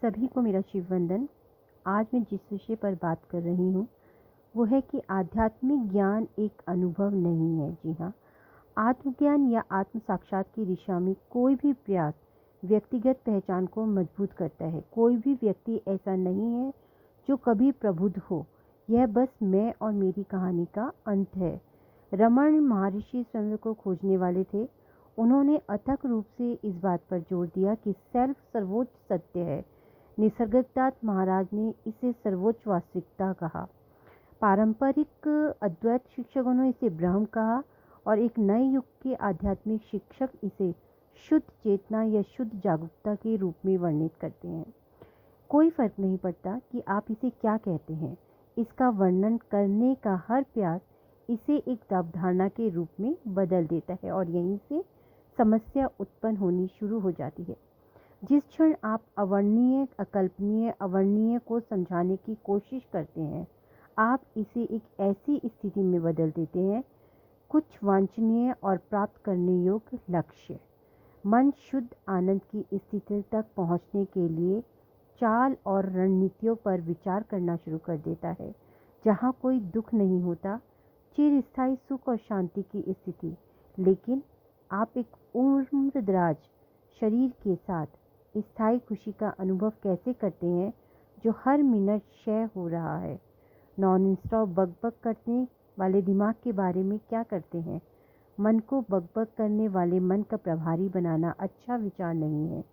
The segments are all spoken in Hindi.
सभी को मेरा शिव वंदन। आज मैं जिस विषय पर बात कर रही हूँ वो है कि आध्यात्मिक ज्ञान एक अनुभव नहीं है। जी हाँ, आत्मज्ञान या आत्म साक्षात की दिशा में कोई भी प्रयास व्यक्तिगत पहचान को मजबूत करता है। कोई भी व्यक्ति ऐसा नहीं है जो कभी प्रबुद्ध हो। यह बस मैं और मेरी कहानी का अंत है। रमण महर्षि स्वयं को खोजने वाले थे। उन्होंने अथक रूप से इस बात पर जोर दिया कि सेल्फ सर्वोच्च सत्य है। निसर्गदत्त महाराज ने इसे सर्वोच्च वास्तविकता कहा। पारंपरिक अद्वैत शिक्षकों ने इसे ब्रह्म कहा और एक नए युग के आध्यात्मिक शिक्षक इसे शुद्ध चेतना या शुद्ध जागरूकता के रूप में वर्णित करते हैं। कोई फर्क नहीं पड़ता कि आप इसे क्या कहते हैं, इसका वर्णन करने का हर प्रयास इसे एक अवधारणा के रूप में बदल देता है और यहीं से समस्या उत्पन्न होनी शुरू हो जाती है। जिस क्षण आप अवर्णनीय, अकल्पनीय, अवर्णनीय को समझाने की कोशिश करते हैं, आप इसे एक ऐसी स्थिति में बदल देते हैं, कुछ वांछनीय और प्राप्त करने योग्य लक्ष्य। मन शुद्ध आनंद की स्थिति तक पहुंचने के लिए चाल और रणनीतियों पर विचार करना शुरू कर देता है। जहां कोई दुख नहीं होता, चिरस्थायी सुख और शांति की स्थिति। लेकिन आप एक उम्रदराज शरीर के साथ स्थायी खुशी का अनुभव कैसे करते हैं जो हर मिनट क्षय हो रहा है। नॉन स्टॉप बकबक करने वाले दिमाग के बारे में क्या करते हैं? मन को बकबक करने वाले मन का प्रभारी बनाना अच्छा विचार नहीं है।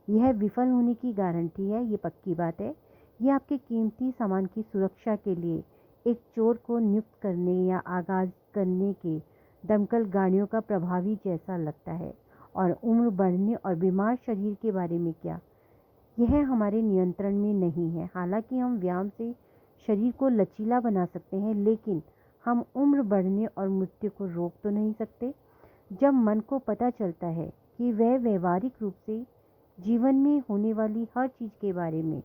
यह विफल होने की गारंटी है, ये पक्की बात है। यह आपके कीमती सामान की सुरक्षा के लिए एक चोर को नियुक्त करने या आगाज करने के दमकल गाड़ियों का प्रभावी जैसा लगता है। और उम्र बढ़ने और बीमार शरीर के बारे में क्या? यह हमारे नियंत्रण में नहीं है। हालांकि हम व्यायाम से शरीर को लचीला बना सकते हैं, लेकिन हम उम्र बढ़ने और मृत्यु को रोक तो नहीं सकते। जब मन को पता चलता है कि वह व्यवहारिक रूप से जीवन में होने वाली हर चीज के बारे में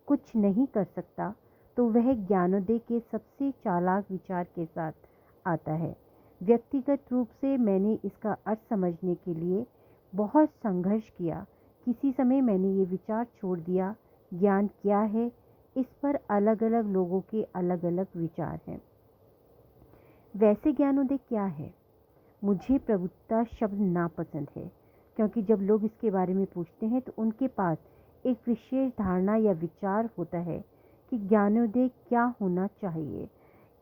कुछ नहीं कर सकता, तो वह ज्ञानोदय के सबसे चालाक विचार के साथ आता है। व्यक्तिगत रूप से मैंने इसका अर्थ समझने के लिए बहुत संघर्ष किया। किसी समय मैंने ये विचार छोड़ दिया, ज्ञान क्या है, इस पर अलग अलग लोगों के अलग अलग विचार हैं। वैसे ज्ञानोदय क्या है? मुझे प्रबुद्धता शब्द नापसंद है, क्योंकि जब लोग इसके बारे में पूछते हैं तो उनके पास एक विशेष धारणा या विचार होता है कि ज्ञानोदय क्या होना चाहिए।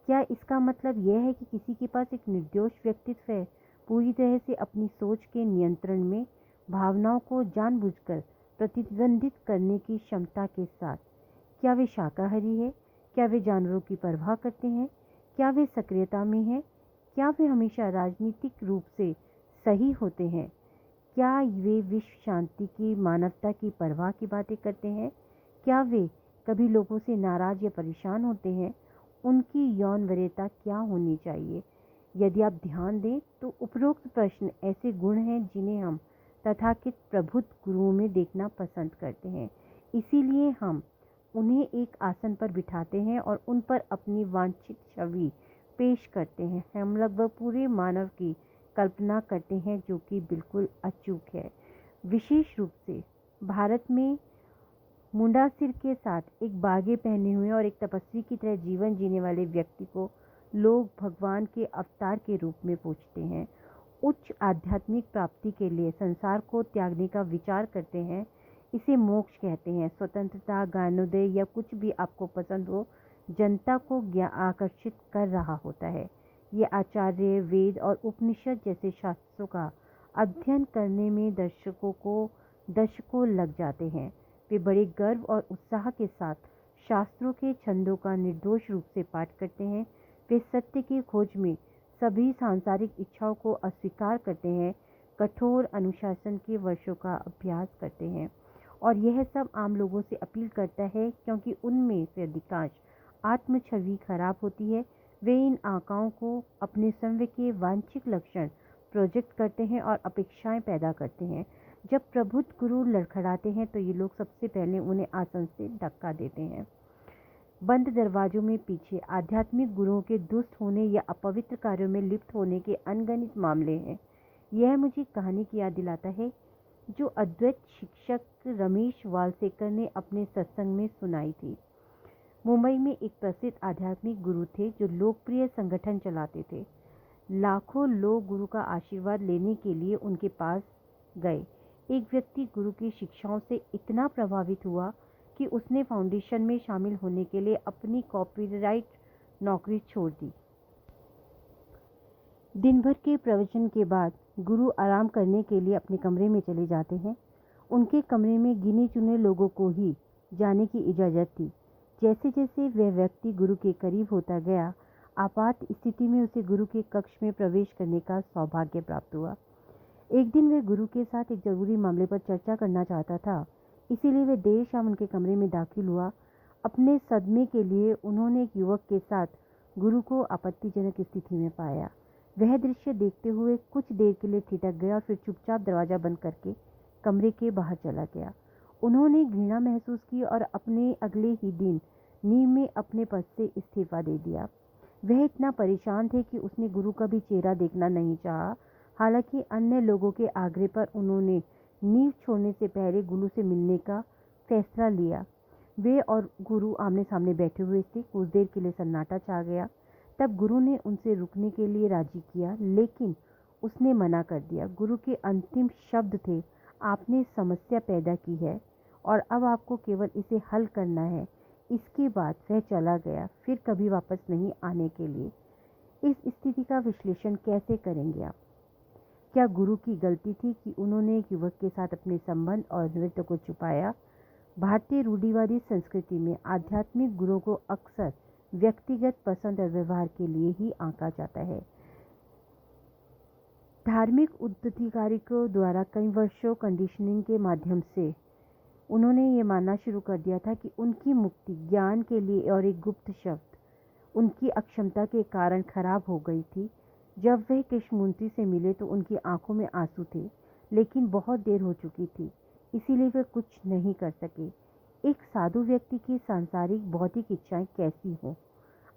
क्या इसका मतलब यह है कि किसी के पास एक निर्दोष व्यक्तित्व है, पूरी तरह से अपनी सोच के नियंत्रण में, भावनाओं को जानबूझकर प्रतिबंधित करने की क्षमता के साथ? क्या वे शाकाहारी है? क्या वे जानवरों की परवाह करते हैं? क्या वे सक्रियता में हैं? क्या वे हमेशा राजनीतिक रूप से सही होते हैं? क्या वे विश्व शांति की, मानवता की परवाह की बातें करते हैं? क्या वे कभी लोगों से नाराज या परेशान होते हैं? उनकी यौन वरीयता क्या होनी चाहिए? यदि आप ध्यान दें तो उपरोक्त प्रश्न ऐसे गुण हैं जिन्हें हम तथाकथित प्रबुद्ध गुरुओं में देखना पसंद करते हैं। इसीलिए हम उन्हें एक आसन पर बिठाते हैं और उन पर अपनी वांछित छवि पेश करते हैं। हम लगभग पूरे मानव की कल्पना करते हैं जो कि बिल्कुल अचूक है। विशेष रूप से भारत में मुंडा सिर के साथ एक बागे पहने हुए और एक तपस्वी की तरह जीवन जीने वाले व्यक्ति को लोग भगवान के अवतार के रूप में पूछते हैं। उच्च आध्यात्मिक प्राप्ति के लिए संसार को त्यागने का विचार करते हैं। इसे मोक्ष कहते हैं। स्वतंत्रता, ज्ञानोदय या कुछ भी आपको पसंद हो, जनता को आकर्षित कर रहा होता है। ये आचार्य, वेद और उपनिषद जैसे शास्त्रों का अध्ययन करने में दर्शकों लग जाते हैं। वे बड़े गर्व और उत्साह के साथ शास्त्रों के छंदों का निर्दोष रूप से पाठ करते हैं। वे सत्य की खोज में सभी सांसारिक इच्छाओं को अस्वीकार करते हैं, कठोर अनुशासन के वर्षों का अभ्यास करते हैं। और यह सब आम लोगों से अपील करता है, क्योंकि उनमें से अधिकांश आत्म छवि खराब होती है। वे इन आकाओं को अपने स्वयं के वांछित लक्षण प्रोजेक्ट करते हैं और अपेक्षाएं पैदा करते हैं। जब प्रबुद्ध गुरु लड़खड़ाते हैं तो ये लोग सबसे पहले उन्हें आसन से धक्का देते हैं। बंद दरवाजों में पीछे आध्यात्मिक गुरुओं के दुष्ट होने या अपवित्र कार्यों में लिप्त होने के अनगणित मामले हैं। यह मुझे कहानी की याद दिलाता है। जो अद्वैत शिक्षक रमेश वालसेकर ने अपने सत्संग में सुनाई थी। मुंबई में एक प्रसिद्ध आध्यात्मिक गुरु थे जो लोकप्रिय संगठन चलाते थे। लाखों लोग गुरु का आशीर्वाद लेने के लिए उनके पास गए। एक व्यक्ति गुरु की शिक्षाओं से इतना प्रभावित हुआ कि उसने फाउंडेशन में शामिल होने के लिए अपनी कॉपीराइट नौकरी छोड़ दी। दिन भर के प्रवचन के बाद गुरु आराम करने के लिए अपने कमरे में चले जाते हैं। उनके कमरे में गिने चुने लोगों को ही जाने की इजाज़त थी। जैसे जैसे वह व्यक्ति गुरु के करीब होता गया, आपात स्थिति में उसे गुरु के कक्ष में प्रवेश करने का सौभाग्य प्राप्त हुआ। एक दिन वह गुरु के साथ एक जरूरी मामले पर चर्चा करना चाहता था, इसीलिए वह देर शाम उनके कमरे में दाखिल हुआ। अपने सदमे के लिए उन्होंने एक युवक के साथ गुरु को आपत्तिजनक स्थिति में पाया। वह दृश्य देखते हुए कुछ देर के लिए ठिठक गया और फिर चुपचाप दरवाजा बंद करके कमरे के बाहर चला गया। उन्होंने घृणा महसूस की और अपने अगले ही दिन नींद में अपने पद से इस्तीफा दे दिया। वह इतना परेशान थे कि उसने गुरु का भी चेहरा देखना नहीं चाहा। हालांकि अन्य लोगों के आग्रह पर उन्होंने नींव छोड़ने से पहले गुरु से मिलने का फैसला लिया। वे और गुरु आमने सामने बैठे हुए थे। कुछ देर के लिए सन्नाटा छा गया। तब गुरु ने उनसे रुकने के लिए राजी किया, लेकिन उसने मना कर दिया। गुरु के अंतिम शब्द थे, आपने समस्या पैदा की है और अब आपको केवल इसे हल करना है। इसके बाद वह चला गया, फिर कभी वापस नहीं आने के लिए। इस स्थिति का विश्लेषण कैसे करेंगे आप? क्या गुरु की गलती थी कि उन्होंने एक युवक के साथ अपने संबंध और नृत्य को छुपाया? भारतीय रूढ़िवादी संस्कृति में आध्यात्मिक गुरुओं को अक्सर व्यक्तिगत पसंद और व्यवहार के लिए ही आंका जाता है। धार्मिक उत्तराधिकारियों द्वारा कई वर्षों कंडीशनिंग के माध्यम से उन्होंने ये मानना शुरू कर दिया था कि उनकी मुक्ति ज्ञान के लिए और एक गुप्त शब्द उनकी अक्षमता के कारण खराब हो गई थी। जब वह कृष्णमूर्ति से मिले तो उनकी आंखों में आंसू थे, लेकिन बहुत देर हो चुकी थी, इसीलिए वे कुछ नहीं कर सके। एक साधु व्यक्ति की सांसारिक भौतिक इच्छाएं कैसी हों?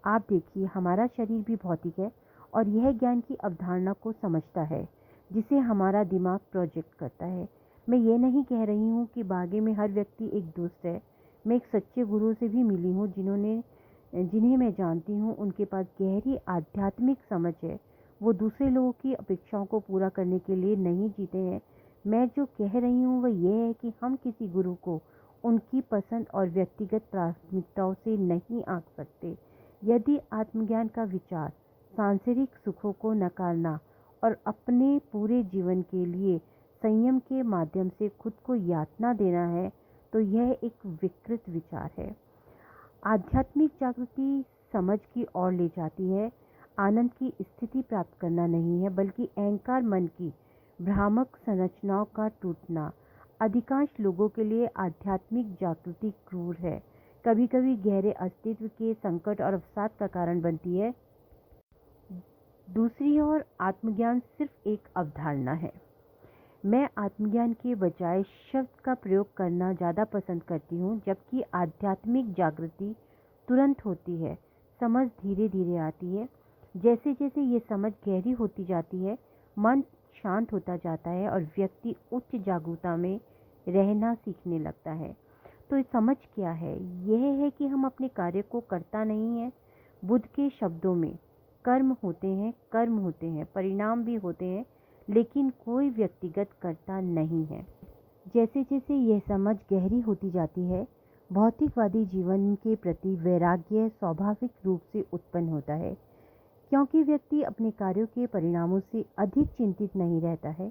आप देखिए, हमारा शरीर भी भौतिक है और यह ज्ञान की अवधारणा को समझता है जिसे हमारा दिमाग प्रोजेक्ट करता है। मैं ये नहीं कह रही हूँ कि बागे में हर व्यक्ति एक दुष्ट है। मैं एक सच्चे गुरु से भी मिली हूँ जिन्हें मैं जानती हूँ उनके पास गहरी आध्यात्मिक समझ है। वो दूसरे लोगों की अपेक्षाओं को पूरा करने के लिए नहीं जीते हैं। मैं जो कह रही हूँ वह यह है कि हम किसी गुरु को उनकी पसंद और व्यक्तिगत प्राथमिकताओं से नहीं आंक सकते। यदि आत्मज्ञान का विचार सांसारिक सुखों को नकारना और अपने पूरे जीवन के लिए संयम के माध्यम से खुद को यातना देना है, तो यह एक विकृत विचार है। आध्यात्मिक जागृति समझ की ओर ले जाती है। आनंद की स्थिति प्राप्त करना नहीं है, बल्कि अहंकार मन की भ्रामक संरचनाओं का टूटना। अधिकांश लोगों के लिए आध्यात्मिक जागृति क्रूर है, कभी कभी गहरे अस्तित्व के संकट और अवसाद का कारण बनती है। दूसरी ओर आत्मज्ञान सिर्फ एक अवधारणा है। मैं आत्मज्ञान के बजाय शब्द का प्रयोग करना ज़्यादा पसंद करती हूँ, जबकि आध्यात्मिक जागृति तुरंत होती है। समझ धीरे धीरे आती है। जैसे जैसे ये समझ गहरी होती जाती है, मन शांत होता जाता है और व्यक्ति उच्च जागरूकता में रहना सीखने लगता है। तो ये समझ क्या है? यह है कि हम अपने कार्य को करता नहीं है। बुद्ध के शब्दों में कर्म होते हैं, परिणाम भी होते हैं, लेकिन कोई व्यक्तिगत कर्ता नहीं है। जैसे जैसे यह समझ गहरी होती जाती है, भौतिकवादी जीवन के प्रति वैराग्य स्वाभाविक रूप से उत्पन्न होता है, क्योंकि व्यक्ति अपने कार्यों के परिणामों से अधिक चिंतित नहीं रहता है।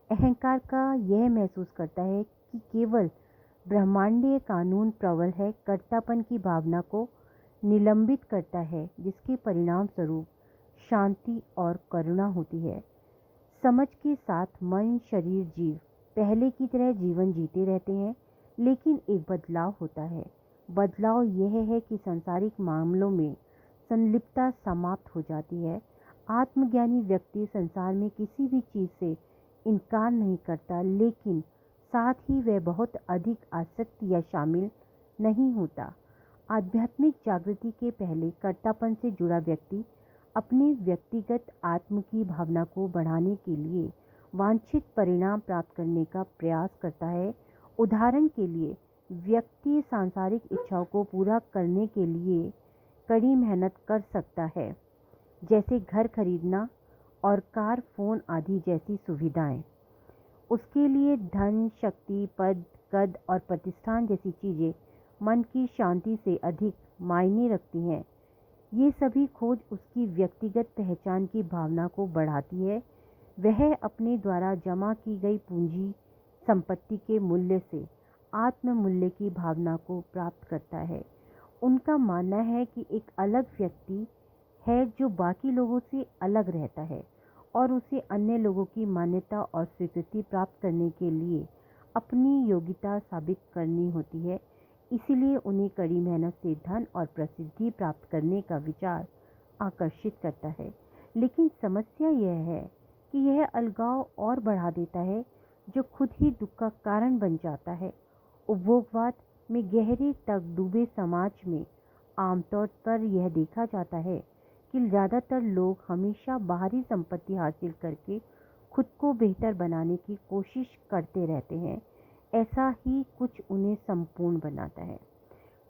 अहंकार का यह महसूस करता है कि केवल ब्रह्मांडीय कानून प्रबल है, कर्तापन की भावना को निलंबित करता है, जिसके परिणाम स्वरूप शांति और करुणा होती है। समझ के साथ मन, शरीर, जीव पहले की तरह जीवन जीते रहते हैं, लेकिन एक बदलाव होता है। बदलाव यह है कि सांसारिक मामलों में संलिप्तता समाप्त हो जाती है। आत्मज्ञानी व्यक्ति संसार में किसी भी चीज़ से इनकार नहीं करता, लेकिन साथ ही वह बहुत अधिक आसक्त या शामिल नहीं होता। आध्यात्मिक जागृति के पहले कर्तापन से जुड़ा व्यक्ति अपने व्यक्तिगत आत्म की भावना को बढ़ाने के लिए वांछित परिणाम प्राप्त करने का प्रयास करता है। उदाहरण के लिए, व्यक्ति सांसारिक इच्छाओं को पूरा करने के लिए कड़ी मेहनत कर सकता है, जैसे घर खरीदना और कार, फोन आदि जैसी सुविधाएं। उसके लिए धन, शक्ति, पद, कद और प्रतिष्ठान जैसी चीजें मन की शांति से अधिक मायने रखती हैं। ये सभी खोज उसकी व्यक्तिगत पहचान की भावना को बढ़ाती है। वह अपने द्वारा जमा की गई पूंजी संपत्ति के मूल्य से आत्म मूल्य की भावना को प्राप्त करता है। उनका मानना है कि एक अलग व्यक्ति है जो बाकी लोगों से अलग रहता है और उसे अन्य लोगों की मान्यता और स्वीकृति प्राप्त करने के लिए अपनी योग्यता साबित करनी होती है। इसीलिए उन्हें कड़ी मेहनत से धन और प्रसिद्धि प्राप्त करने का विचार आकर्षित करता है। लेकिन समस्या यह है कि यह अलगाव और बढ़ा देता है, जो खुद ही दुख का कारण बन जाता है। उपभोगवाद में गहरे तक डूबे समाज में आमतौर पर यह देखा जाता है कि ज़्यादातर लोग हमेशा बाहरी संपत्ति हासिल करके खुद को बेहतर बनाने की कोशिश करते रहते हैं। ऐसा ही कुछ उन्हें संपूर्ण बनाता है।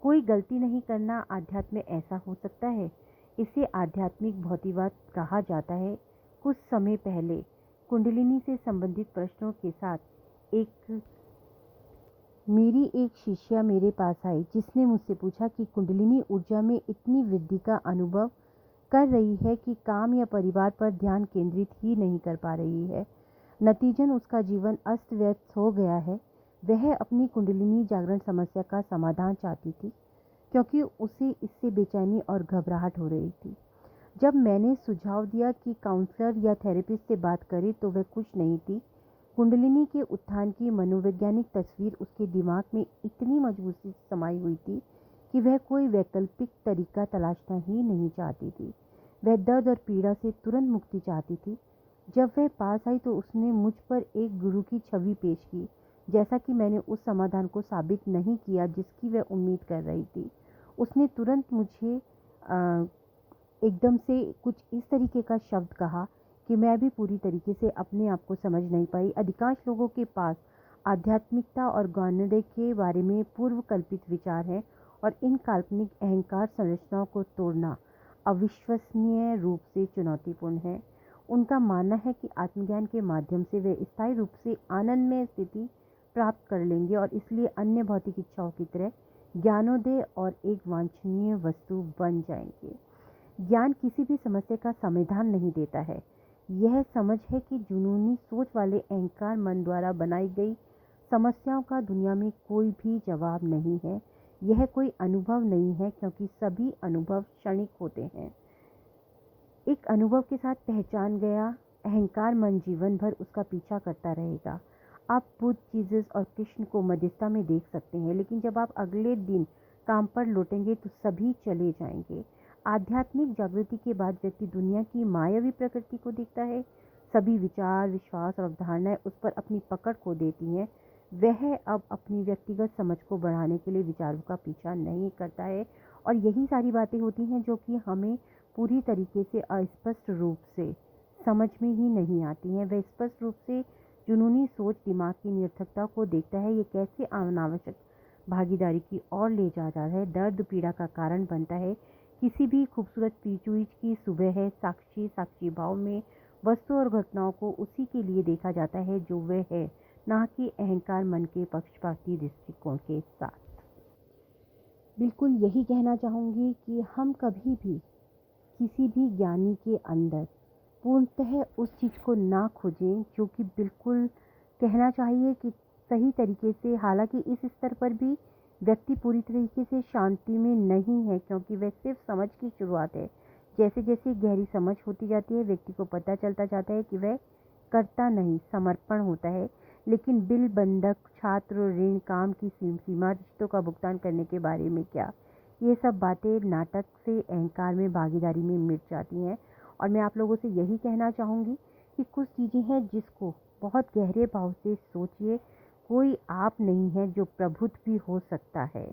कोई गलती नहीं करना आध्यात्म में ऐसा हो सकता है। इसे आध्यात्मिक भौतिकवाद कहा जाता है। कुछ समय पहले कुंडलिनी से संबंधित प्रश्नों के साथ मेरी एक शिष्या मेरे पास आई, जिसने मुझसे पूछा कि कुंडलिनी ऊर्जा में इतनी वृद्धि का अनुभव कर रही है कि काम या परिवार पर ध्यान केंद्रित ही नहीं कर पा रही है। नतीजन उसका जीवन अस्त व्यस्त हो गया है। वह अपनी कुंडलिनी जागरण समस्या का समाधान चाहती थी, क्योंकि उसे इससे बेचैनी और घबराहट हो रही थी। जब मैंने सुझाव दिया कि काउंसलर या थेरेपिस्ट से बात करे, तो वह खुश नहीं थी। कुंडलिनी के उत्थान की मनोवैज्ञानिक तस्वीर उसके दिमाग में इतनी मजबूती से समाई हुई थी कि वह कोई वैकल्पिक तरीका तलाशना ही नहीं चाहती थी। वह दर्द और पीड़ा से तुरंत मुक्ति चाहती थी। जब वह पास आई तो उसने मुझ पर एक गुरु की छवि पेश की। जैसा कि मैंने उस समाधान को साबित नहीं किया जिसकी वह उम्मीद कर रही थी, उसने तुरंत मुझे एकदम से कुछ इस तरीके का शब्द कहा कि मैं भी पूरी तरीके से अपने आप को समझ नहीं पाई। अधिकांश लोगों के पास आध्यात्मिकता और ज्ञानोदय के बारे में पूर्व कल्पित विचार हैं, और इन काल्पनिक अहंकार संरचनाओं को तोड़ना अविश्वसनीय रूप से चुनौतीपूर्ण है। उनका मानना है कि आत्मज्ञान के माध्यम से वे स्थायी रूप से आनंदमय स्थिति प्राप्त कर लेंगे, और इसलिए अन्य भौतिक इच्छाओं की तरह ज्ञानोदय और एक वांछनीय वस्तु बन जाएंगे। ज्ञान किसी भी समस्या का समाधान नहीं देता है। यह समझ है कि जुनूनी सोच वाले अहंकार मन द्वारा बनाई गई समस्याओं का दुनिया में कोई भी जवाब नहीं है। यह कोई अनुभव नहीं है, क्योंकि सभी अनुभव क्षणिक होते हैं। एक अनुभव के साथ पहचान गया अहंकार मन जीवन भर उसका पीछा करता रहेगा। आप बुद्ध, जीसस और कृष्ण को मध्यस्थता में देख सकते हैं, लेकिन जब आप अगले दिन काम पर लौटेंगे तो सभी चले जाएंगे। आध्यात्मिक जागृति के बाद व्यक्ति दुनिया की मायावी प्रकृति को देखता है। सभी विचार, विश्वास और अवधारणाएं उस पर अपनी पकड़ खो देती हैं। वह अब अपनी व्यक्तिगत समझ को बढ़ाने के लिए विचारों का पीछा नहीं करता है, और यही सारी बातें होती हैं जो कि हमें पूरी तरीके से अस्पष्ट रूप से समझ में ही नहीं आती हैं। वह स्पष्ट रूप से जुनूनी सोच दिमाग की निरर्थकता को देखता है। ये कैसे अनावश्यक भागीदारी की ओर ले जा रहा है, दर्द पीड़ा का कारण बनता है। किसी भी खूबसूरत पीचुईच की सुबह है, साक्षी भाव में वस्तु और घटनाओं को उसी के लिए देखा जाता है जो वह है, ना कि अहंकार मन के पक्षपाती दृष्टिकोण के साथ। बिल्कुल यही कहना चाहूँगी कि हम कभी भी किसी भी ज्ञानी के अंदर पूर्णतः उस चीज़ को ना खोजें जो कि बिल्कुल कहना चाहिए कि सही तरीके से। हालांकि इस स्तर पर भी व्यक्ति पूरी तरीके से शांति में नहीं है, क्योंकि वह सिर्फ समझ की शुरुआत है। जैसे जैसे गहरी समझ होती जाती है, व्यक्ति को पता चलता जाता है कि वह करता नहीं, समर्पण होता है। लेकिन बिल, बंधक, छात्र, ऋण, काम की सीमा, रिश्तों का भुगतान करने के बारे में क्या, ये सब बातें नाटक से अहंकार में भागीदारी में मिट जाती हैं। और मैं आप लोगों से यही कहना चाहूँगी कि कुछ चीज़ें हैं जिसको बहुत गहरे भाव से सोचिए। कोई आप नहीं है जो प्रबुद्ध भी हो सकता है,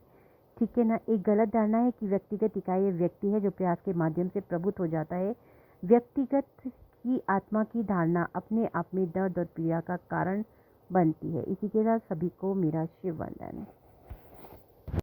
ठीक है ना। एक गलत धारणा है कि व्यक्तिगत इकाई व्यक्ति है जो प्रयास के माध्यम से प्रबुद्ध हो जाता है। व्यक्तिगत कि आत्मा की धारणा अपने आप में दर्द और पीड़ा का कारण बनती है। इसी के साथ सभी को मेरा शिव वंदन।